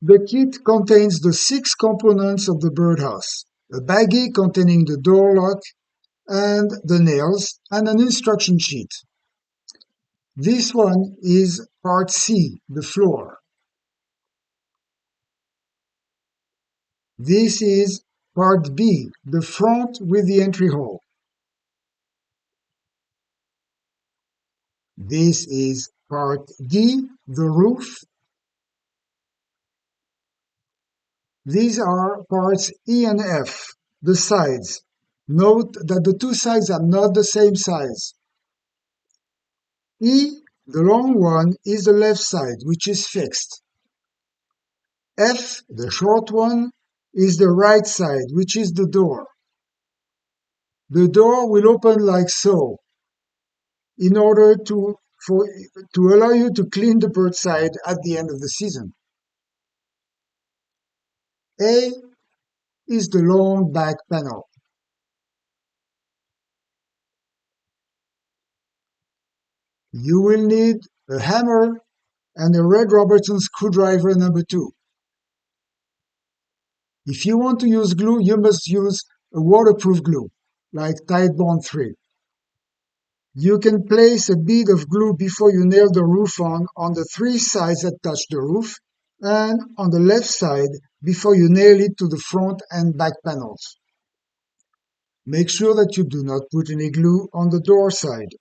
The kit contains the 6 components of the birdhouse: a baggie containing the door lock and the nails, and an instruction sheet. This one is part C, the floor. This is part B, the front with the entry hole. This is part D, the roof. These are parts E and F, the sides. Note that the two sides are not the same size. E, the long one, is the left side, which is fixed. F, the short one, is the right side, which is the door. The door will open like so, in order to allow you to clean the bird side at the end of the season. A is the long back panel. You will need a hammer and a Red Robertson screwdriver number 2. If you want to use glue, you must use a waterproof glue, like Tide Bond 3. You can place a bead of glue before you nail the roof on the 3 sides that touch the roof, and on the left side before you nail it to the front and back panels. Make sure that you do not put any glue on the door side.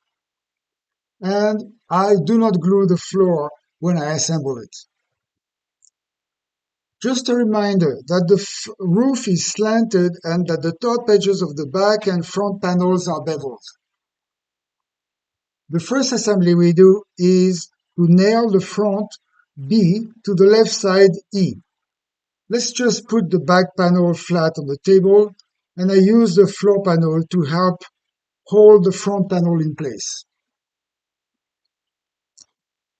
And I do not glue the floor when I assemble it. Just a reminder that the roof is slanted and that the top edges of the back and front panels are beveled. The first assembly we do is to nail the front B to the left side E. Let's just put the back panel flat on the table, and I use the floor panel to help hold the front panel in place.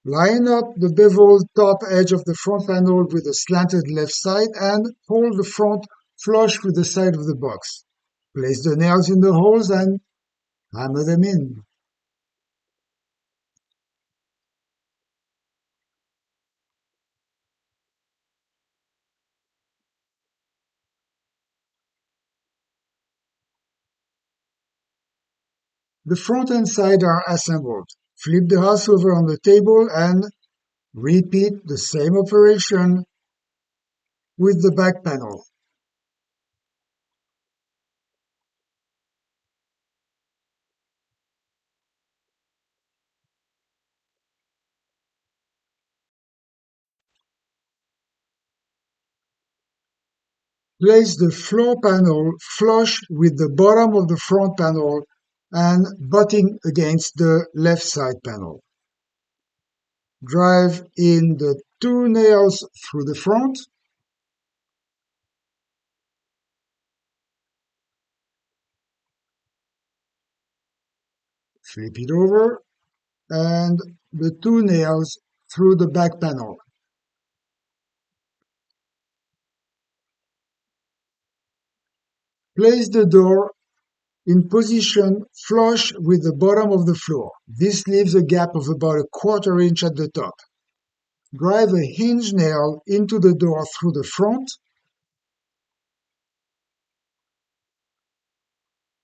Line up the beveled top edge of the front panel with the slanted left side and hold the front flush with the side of the box. Place the nails in the holes and hammer them in. The front and side are assembled. Flip the house over on the table and repeat the same operation with the back panel. Place the floor panel flush with the bottom of the front panel and butting against the left side panel. Drive in the 2 nails through the front. Flip it over and the 2 nails through the back panel. Place the door in position flush with the bottom of the floor. This leaves a gap of about a 1/4 inch at the top. Drive a hinge nail into the door through the front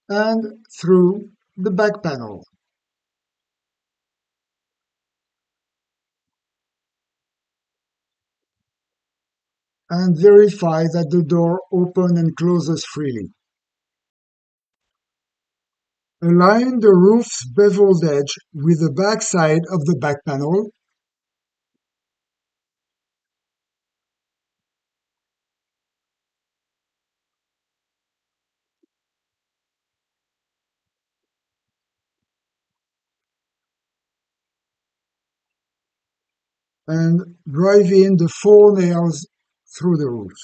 and through the back panel. And verify that the door opens and closes freely. Align the roof's beveled edge with the back side of the back panel and drive in the 4 nails through the roof.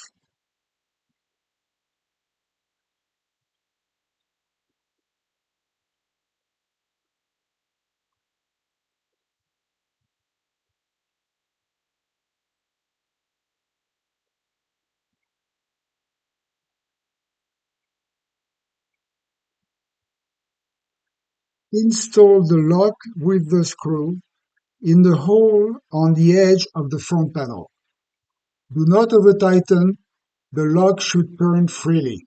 Install the lock with the screw in the hole on the edge of the front panel. Do not over-tighten, the lock should turn freely.